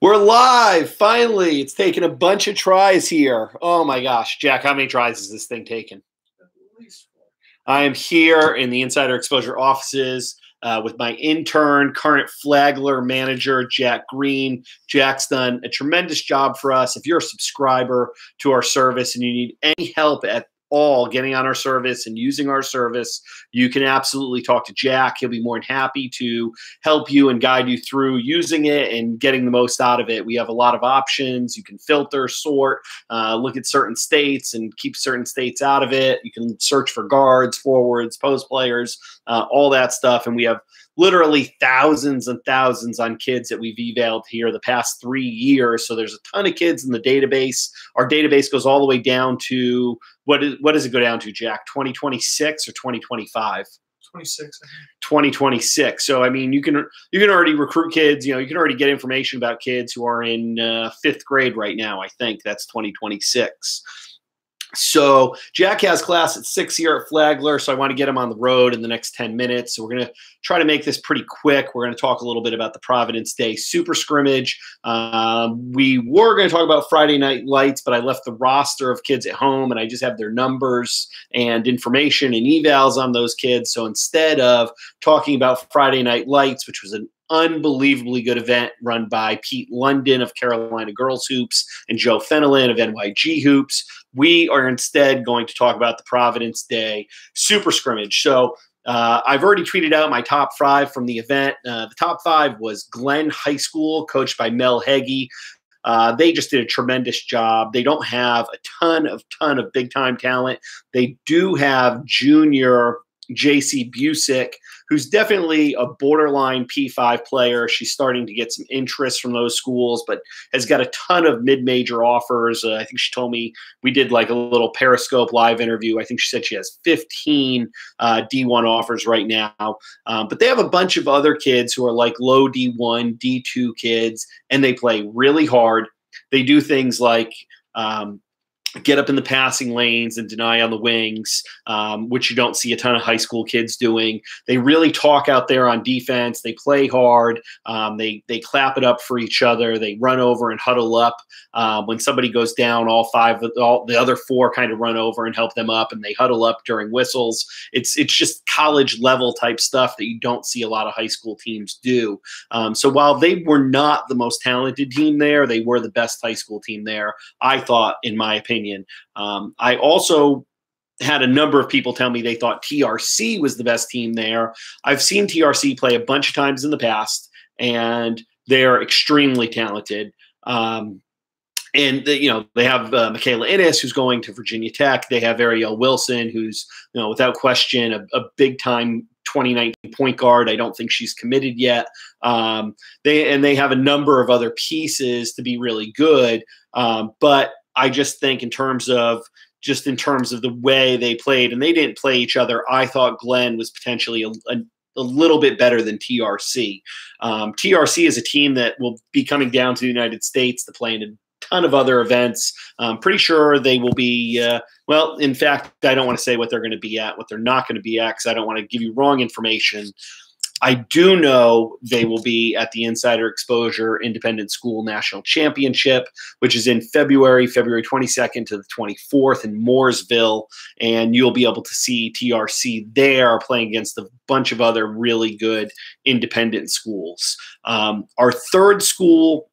We're live. Finally, it's taken a bunch of tries here. Oh my gosh, Jack, how many tries has this thing taken? At least four. I am here in the Insider Exposure offices with my intern, current Flagler manager, Jack Green. Jack's done a tremendous job for us. If you're a subscriber to our service and you need any help at all getting on our service and using our service, you can absolutely talk to Jack. He'll be more than happy to help you and guide you through using it and getting the most out of it. We have a lot of options. You can filter, sort, look at certain states and keep certain states out of it. You can search for guards, forwards, post players, all that stuff. And we have literally thousands and thousands on kids that we've evaled here the past 3 years. So there's a ton of kids in the database. Our database goes all the way down to, what does it go down to, Jack? 2026 or 2025? 26, I think. 2026. So I mean, you can already recruit kids. You can already get information about kids who are in 5th grade right now. I think that's 2026. So Jack has class at 6 here at Flagler, so I want to get him on the road in the next 10 minutes. So we're going to try to make this pretty quick. We're going to talk a little bit about the Providence Day Super Scrimmage. We were going to talk about Friday Night Lights, but I left the roster of kids at home, and I just have their numbers and information and evals on those kids. So instead of talking about Friday Night Lights, which was an unbelievably good event run by Pete London of Carolina Girls Hoops and Joe Fenelon of NYG Hoops, we are instead going to talk about the Providence Day Super Scrimmage. So I've already tweeted out my top 5 from the event. The top 5 was Glenn High School, coached by Mel Heggie. They just did a tremendous job. They don't have a ton of big-time talent. They do have junior JC Busick, who's definitely a borderline P5 player. She's starting to get some interest from those schools, but has got a ton of mid-major offers. I think she told me, we did like a little Periscope live interview. I think she said she has 15 D1 offers right now. But they have a bunch of other kids who are like low D1, D2 kids, and they play really hard. They do things like get up in the passing lanes and deny on the wings, which you don't see a ton of high school kids doing. They really talk out there on defense. They play hard. They clap it up for each other. They run over and huddle up. When somebody goes down, all the other 4 kind of run over and help them up, and they huddle up during whistles. It's just college level type stuff that you don't see a lot of high school teams do. So while they were not the most talented team there, they were the best high school team there, I thought, in my opinion. I also had a number of people tell me they thought TRC was the best team there. I've seen TRC play a bunch of times in the past, and they're extremely talented. And they have Michaela Innes, who's going to Virginia Tech. They have Ariel Wilson, who's without question a big time 2019 point guard. I don't think she's committed yet. They have a number of other pieces to be really good, but I just think in terms of the way they played, and they didn't play each other, I thought Glenn was potentially a little bit better than TRC. TRC is a team that will be coming down to the United States to play in a ton of other events. I'm pretty sure they will be, well, in fact, I don't want to say what they're going to be at, what they're not going to be at, because I don't want to give you wrong information. I do know they will be at the Insider Exposure Independent School National Championship, which is in February 22nd to the 24th in Mooresville, and you'll be able to see TRC there playing against a bunch of other really good independent schools. Our third school,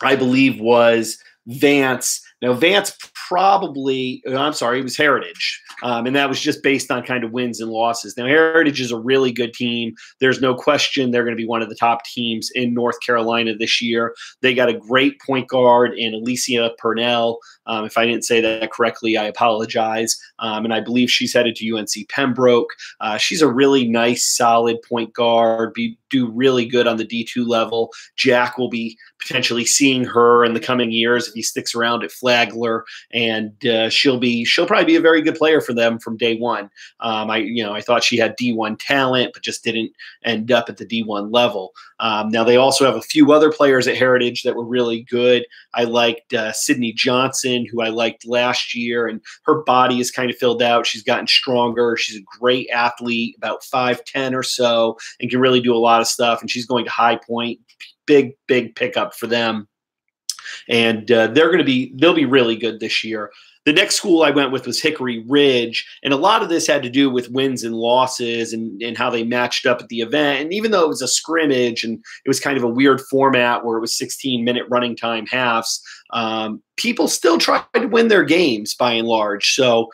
I believe, was Vance. Now, Vance it was Heritage. And that was just based on kind of wins and losses. Now, Heritage is a really good team. There's no question they're going to be one of the top teams in North Carolina this year. They got a great point guard in Alicia Purnell. If I didn't say that correctly, I apologize. And I believe she's headed to UNC Pembroke. She's a really nice, solid point guard, do really good on the D2 level. Jack will be potentially seeing her in the coming years if he sticks around at Flagler, and she'll probably be a very good player for them from day one. I thought she had D1 talent, but just didn't end up at the D1 level. Now they also have a few other players at Heritage that were really good. I liked Sydney Johnson, who I liked last year, and her body is kind of filled out. She's gotten stronger. She's a great athlete, about 5'10" or so, and can really do a lot of stuff. And she's going to High Point. Big pickup for them. and they'll be really good this year. The next school I went with was Hickory Ridge, and a lot of this had to do with wins and losses and how they matched up at the event. And even though it was a scrimmage and it was kind of a weird format where it was 16-minute running time halves, people still tried to win their games by and large. So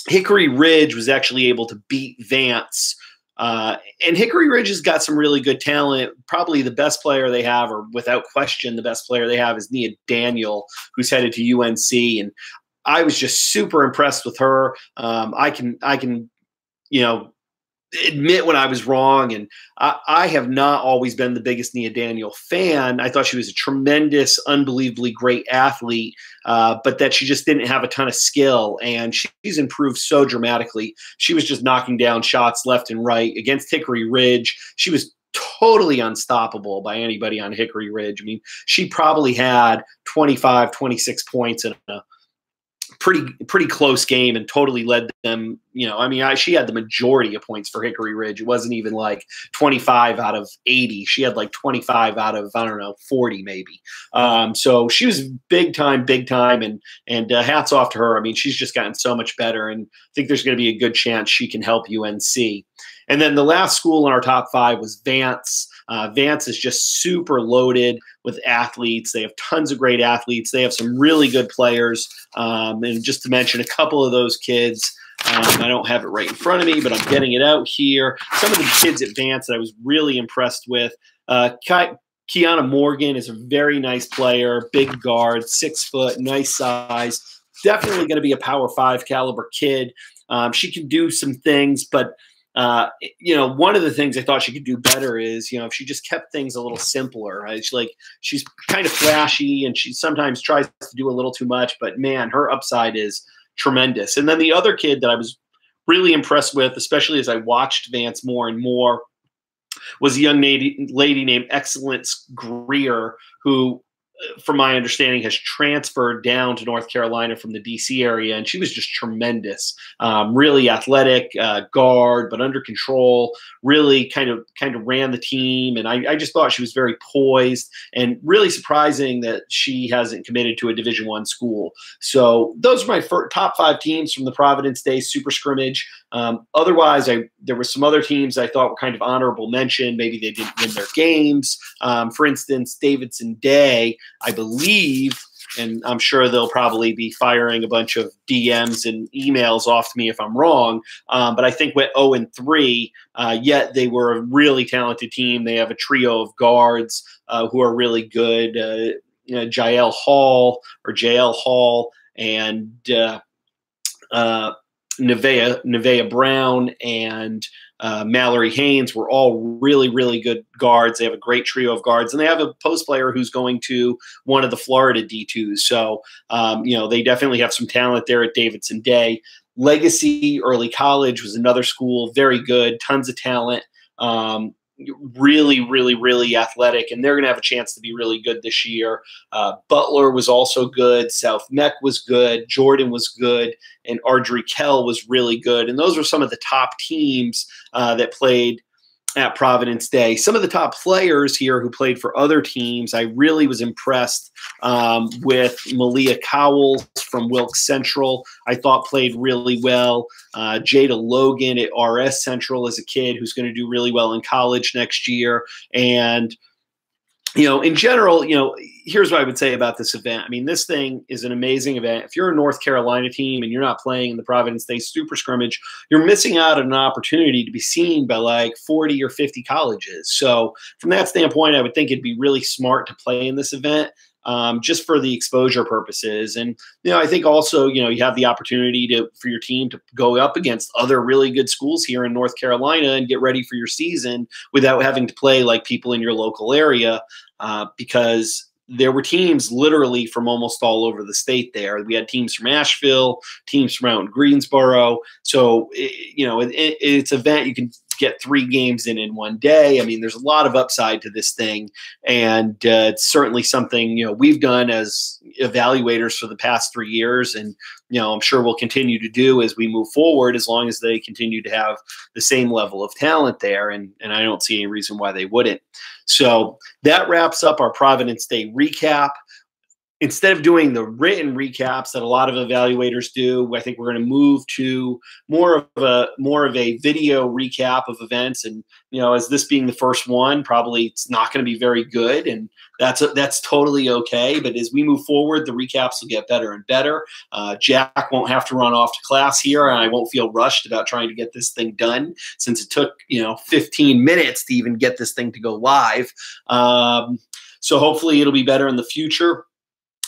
Hickory Ridge was actually able to beat Vance. And Hickory Ridge has got some really good talent. Probably the best player they have, or without question, the best player they have is Nia Daniel, who's headed to UNC. And I was just super impressed with her. I can, admit when I was wrong. And I have not always been the biggest Nia Daniel fan. I thought she was a tremendous, unbelievably great athlete, but that she just didn't have a ton of skill. And she's improved so dramatically. She was just knocking down shots left and right against Hickory Ridge. She was totally unstoppable by anybody on Hickory Ridge. I mean, she probably had 25, 26 points in a pretty close game and totally led them. She had the majority of points for Hickory Ridge. It wasn't even like 25 out of 80. She had like 25 out of, 40 maybe. So she was big time, and hats off to her. I mean, she's just gotten so much better, and I think there's going to be a good chance she can help UNC. And then the last school in our top 5 was Vance. Vance is just super loaded with athletes. They have tons of great athletes. They have some really good players. And just to mention a couple of those kids, I don't have it right in front of me, but I'm getting it out here. Some of the kids at Vance that I was really impressed with. Kiana Morgan is a very nice player, big guard, 6 foot, nice size. Definitely going to be a Power 5 caliber kid. She can do some things, but one of the things I thought she could do better is, if she just kept things a little simpler. Right? She's kind of flashy, and she sometimes tries to do a little too much, but man, her upside is tremendous. And then the other kid that I was really impressed with, especially as I watched Vance more and more, was a young lady named Excellence Greer, who, from my understanding, has transferred down to North Carolina from the DC area, and she was just tremendous. Really athletic, guard, but under control. Really kind of ran the team, and I just thought she was very poised, and really surprising that she hasn't committed to a Division I school. So those are my top 5 teams from the Providence Day Super Scrimmage. Otherwise, there were some other teams I thought were kind of honorable mention. Maybe they didn't win their games. For instance, Davidson Day, I believe, and I'm sure they'll probably be firing a bunch of DMs and emails off to me if I'm wrong, but I think went 0-3, yet they were a really talented team. They have a trio of guards who are really good, JL Hall and Nevaeh Brown and Mallory Haynes were all really, really good guards. They have a great trio of guards, and they have a post player who's going to one of the Florida D2s. So, they definitely have some talent there at Davidson Day. Legacy Early College was another school, very good, tons of talent. Really, really, really athletic, and they're going to have a chance to be really good this year. Butler was also good. South Meck was good. Jordan was good. And Ardrey Kell was really good. And those were some of the top teams that played at Providence Day. Some of the top players here who played for other teams, I really was impressed with Malia Cowles from Wilkes Central. I thought played really well. Jada Logan at RS Central is a kid who's going to do really well in college next year. And in general, here's what I would say about this event. I mean, this thing is an amazing event. If you're a North Carolina team and you're not playing in the Providence Day Super Scrimmage, you're missing out on an opportunity to be seen by like 40 or 50 colleges. So from that standpoint, I would think it'd be really smart to play in this event. Just for the exposure purposes. And, I think also, you have the opportunity for your team to go up against other really good schools here in North Carolina and get ready for your season without having to play like people in your local area, because there were teams literally from almost all over the state there. We had teams from Asheville, teams from out in Greensboro. So, it's an event you can get 3 games in one day. I mean, there's a lot of upside to this thing. And it's certainly something, we've done as evaluators for the past 3 years, and I'm sure we'll continue to do as we move forward, as long as they continue to have the same level of talent there, and I don't see any reason why they wouldn't. So that wraps up our Providence Day recap. Instead of doing the written recaps that a lot of evaluators do, I think we're going to move to more of a video recap of events. And as this being the first one, probably it's not going to be very good, and that's totally okay. But as we move forward, the recaps will get better and better. Jack won't have to run off to class here, and I won't feel rushed about trying to get this thing done, since it took 15 minutes to even get this thing to go live. So hopefully it'll be better in the future.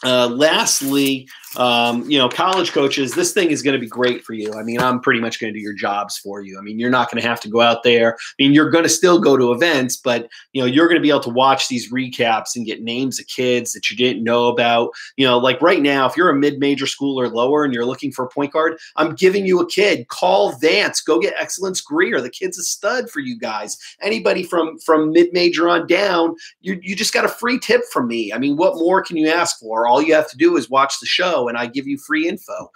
Lastly, college coaches, this thing is going to be great for you. I mean, I'm pretty much going to do your jobs for you. I mean, you're not going to have to go out there. I mean, you're going to still go to events, but you're going to be able to watch these recaps and get names of kids that you didn't know about. Like right now, if you're a mid-major school or lower and you're looking for a point guard, I'm giving you a kid. Call Vance. Go get Excellence Greer. The kid's a stud for you guys. Anybody from mid-major on down, you just got a free tip from me. I mean, what more can you ask for? All you have to do is watch the show, and I give you free info.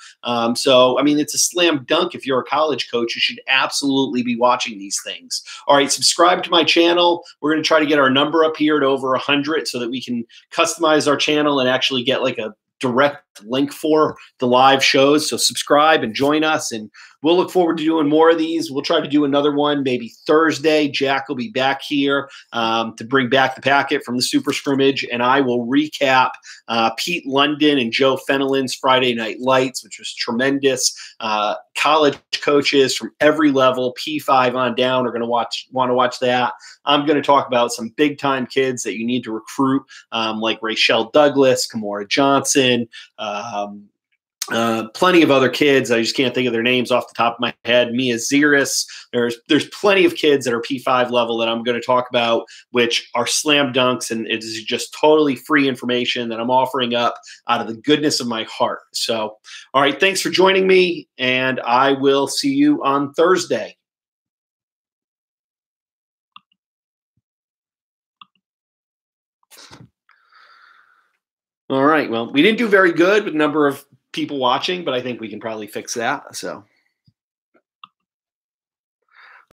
So, I mean, it's a slam dunk. If you're a college coach, you should absolutely be watching these things. All right, subscribe to my channel. We're going to try to get our number up here to over 100 so that we can customize our channel and actually get like a direct link for the live shows. So subscribe and join us, and we'll look forward to doing more of these. We'll try to do another one maybe Thursday. Jack will be back here to bring back the packet from the Super Scrimmage, and I will recap Pete London and Joe Fennelin's Friday Night Lights, which was tremendous. College coaches from every level, P5 on down, are going to want to watch that. I'm going to talk about some big-time kids that you need to recruit, like Raychelle Douglas, Kamora Johnson, plenty of other kids. I just can't think of their names off the top of my head. Mia Ziris. There's plenty of kids that are P5 level that I'm going to talk about, which are slam dunks, and it is just totally free information that I'm offering up out of the goodness of my heart. So, all right, thanks for joining me, and I will see you on Thursday. All right, well, we didn't do very good with the number of people watching, but I think we can probably fix that. So